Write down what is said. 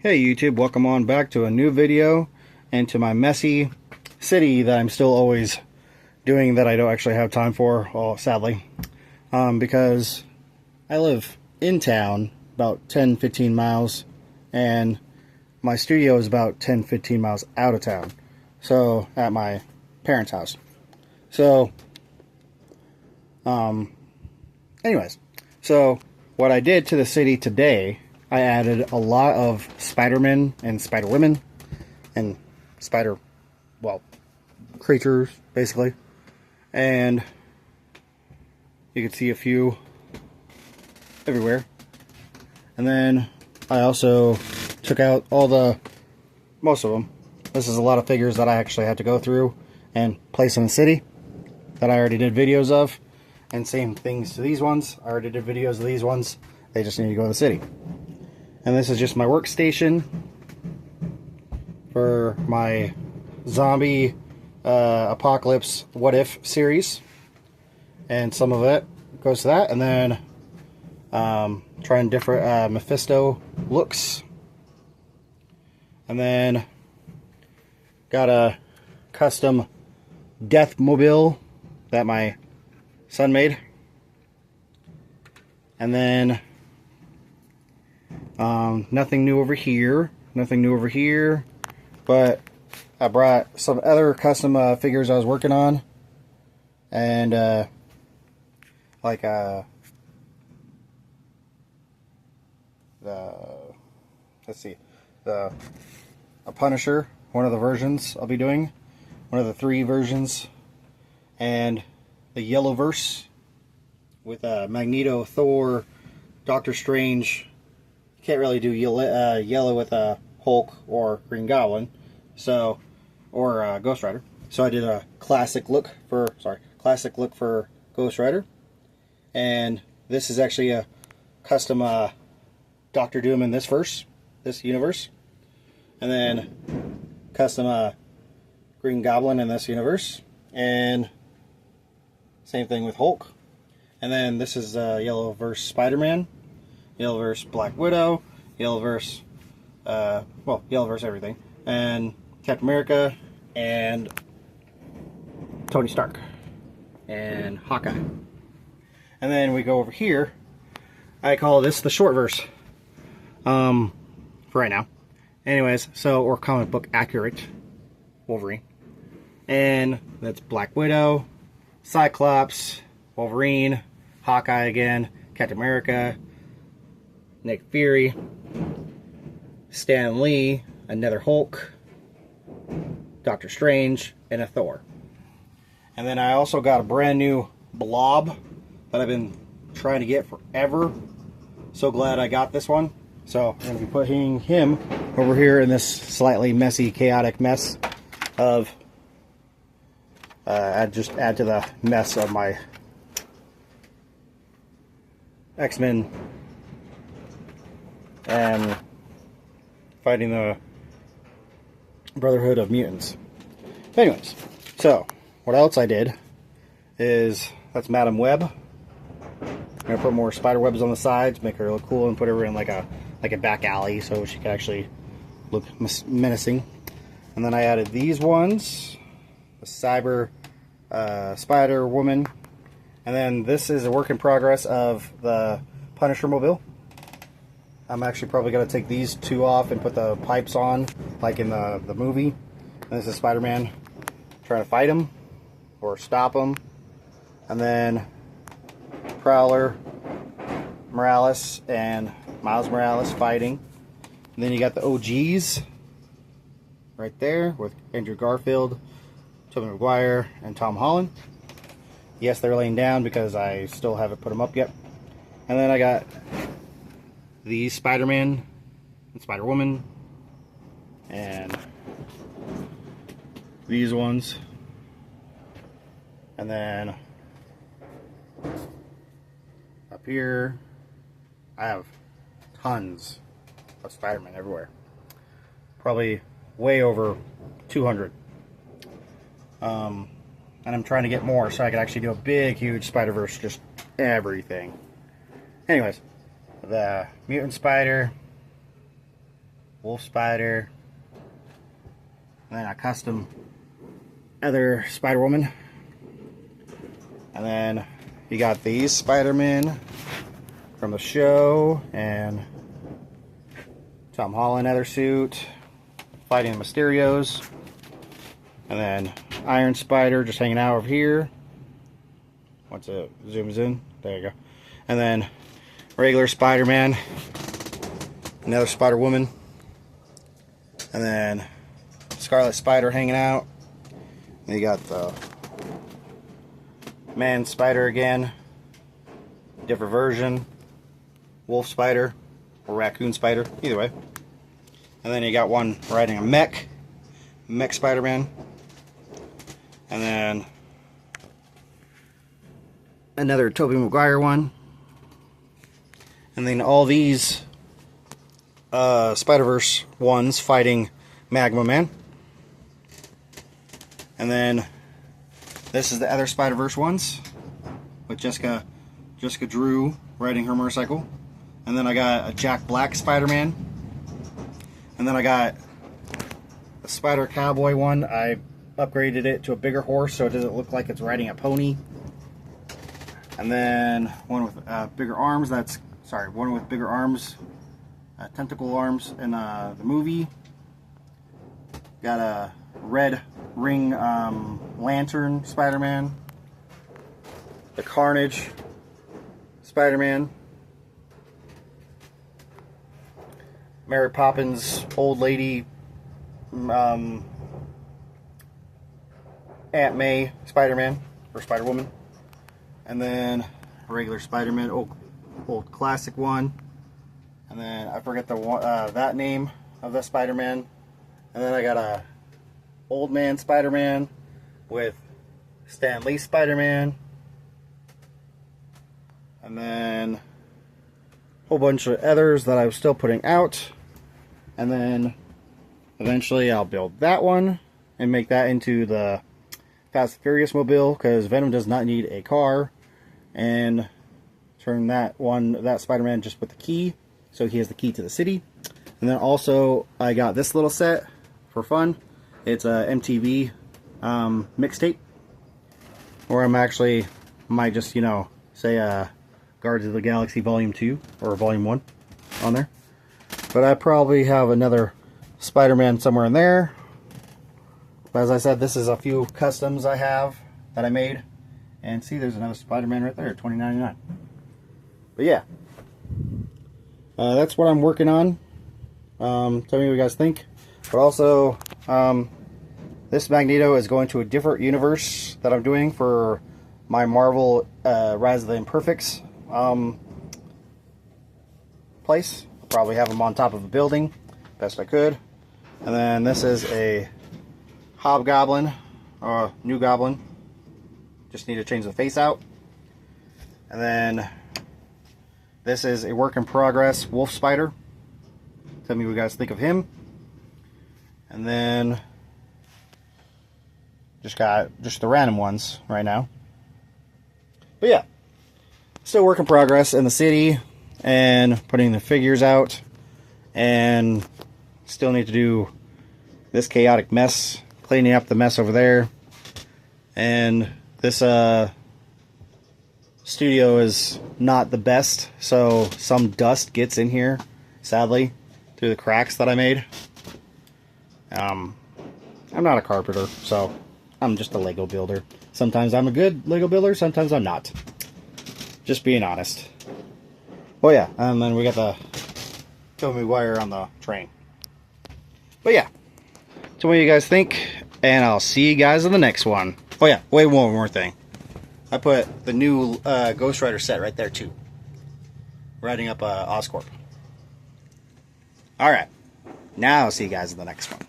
Hey YouTube, welcome on back to a new video and to my messy city that I'm still always doing that I don't actually have time for, well, sadly, because I live in town about 10-15 miles and my studio is about 10-15 miles out of town, so at my parents' house. So anyways, so what I did to the city today, I added a lot of Spider-Men and Spider-Women and spider, well, creatures, basically. And you can see a few everywhere. And then I also took out most of them. This is a lot of figures that I actually had to go through and place in the city that I already did videos of. And same things to these ones. I already did videos of these ones. They just need to go to the city. And this is just my workstation for my zombie apocalypse what if series. And some of it goes to that. And then trying different Mephisto looks. And then got a custom Deathmobile that my son made. And then nothing new over here. Nothing new over here. But I brought some other custom figures I was working on. And like let's see, a Punisher, one of the versions I'll be doing, one of the 3 versions, and the Yellowverse with Magneto, Thor, Doctor Strange. Can't really do yellow with Hulk or Green Goblin, so, or Ghost Rider. So I did a classic look for Ghost Rider, and this is actually a custom Doctor Doom in this universe, and then custom Green Goblin in this universe, and same thing with Hulk. And then this is Yellowverse Spider-Man, Yellowverse Black Widow, Yellowverse, well, Yellowverse everything, and Captain America, and Tony Stark, and Hawkeye. And then we go over here. I call this the short verse, for right now. Anyways, so, or comic book accurate Wolverine. And that's Black Widow, Cyclops, Wolverine, Hawkeye again, Captain America, Nick Fury, Stan Lee, another Hulk, Doctor Strange, and a Thor. And then I also got a brand new Blob that I've been trying to get forever. So glad I got this one. So I'm going to be putting him over here in this slightly messy, chaotic mess of, just add to the mess of my X-Men and fighting the Brotherhood of Mutants. Anyways, so what else I did is, that's Madam Web. I'm gonna put more spider webs on the sides, make her look cool, and put her in like a back alley so she can actually look menacing. And then I added these ones, the Cyber Spider Woman. And then this is a work in progress of the Punisher mobile. I'm actually probably going to take these 2 off and put the pipes on, like in the movie. And this is Spider-Man trying to fight him, or stop him. And then Prowler, Morales, and Miles Morales fighting. And then you got the OGs right there with Andrew Garfield, Tobey Maguire, and Tom Holland. Yes, they're laying down because I still haven't put them up yet. And then I got these Spider-Man and Spider-Woman, and these ones. And then up here, I have tons of Spider-Man everywhere. Probably way over 200. And I'm trying to get more so I can actually do a big, huge Spider-Verse, just everything. Anyways, the Mutant Spider, Wolf Spider, and then a custom other Spider-Woman. And then you got these Spider-Men from the show, and Tom Holland other suit, fighting the Mysterios. And then Iron Spider just hanging out over here. Once it zooms in, there you go. And then regular Spider-Man, another Spider-Woman, and then Scarlet Spider hanging out. And you got the Man Spider again, different version, Wolf Spider or Raccoon Spider, either way. And then you got one riding a mech Spider-Man, and then another Tobey Maguire one, and then all these Spider-Verse ones fighting Magma Man. And then this is the other Spider-Verse ones with Jessica Drew riding her motorcycle. And then I got a Jack Black Spider-Man. And then I got a Spider Cowboy one. I upgraded it to a bigger horse so it doesn't look like it's riding a pony. And then one with bigger arms. One with bigger arms, tentacle arms in the movie. Got a red ring lantern Spider-Man. The Carnage Spider-Man. Mary Poppins old lady Aunt May Spider-Man or Spider-Woman. And then regular Spider-Man, old classic one. And then I forget that name of the Spider-Man. And then I got a old man Spider-Man with Stan Lee Spider-Man. And then a whole bunch of others that I was still putting out. And then eventually I'll build that one and make that into the Fast and Furious mobile, because Venom does not need a car. And turn that Spider-Man just with the key, so he has the key to the city. And then also I got this little set for fun. It's a MTV mixtape, or might just say Guardians of the Galaxy Volume 2 or Volume 1 on there. But I probably have another Spider-Man somewhere in there. But as I said, this is a few customs I have that I made. And see, there's another Spider-Man right there, $20.99. But yeah, that's what I'm working on. Tell me what you guys think. But also, this Magneto is going to a different universe that I'm doing for my Marvel Rise of the Imperfects place. I'll probably have them on top of a building, best I could. And then this is a Hobgoblin, or New Goblin. Just need to change the face out. And then this is a work in progress Wolf Spider. Tell me what you guys think of him. And then just got the random ones right now. But yeah, still work in progress in the city and putting the figures out, and still need to do this chaotic mess, cleaning up the mess over there. And this studio is not the best, so some dust gets in here, sadly, through the cracks that I made. I'm not a carpenter, so I'm just a Lego builder. Sometimes I'm a good Lego builder, sometimes I'm not. Just being honest. Oh yeah, and then we got the Tobey Maguire on the train. But yeah, so what do you guys think? And I'll see you guys in the next one. Oh yeah, wait, one more thing. I put the new Ghost Rider set right there too. Riding up Oscorp. Alright, now I'll see you guys in the next one.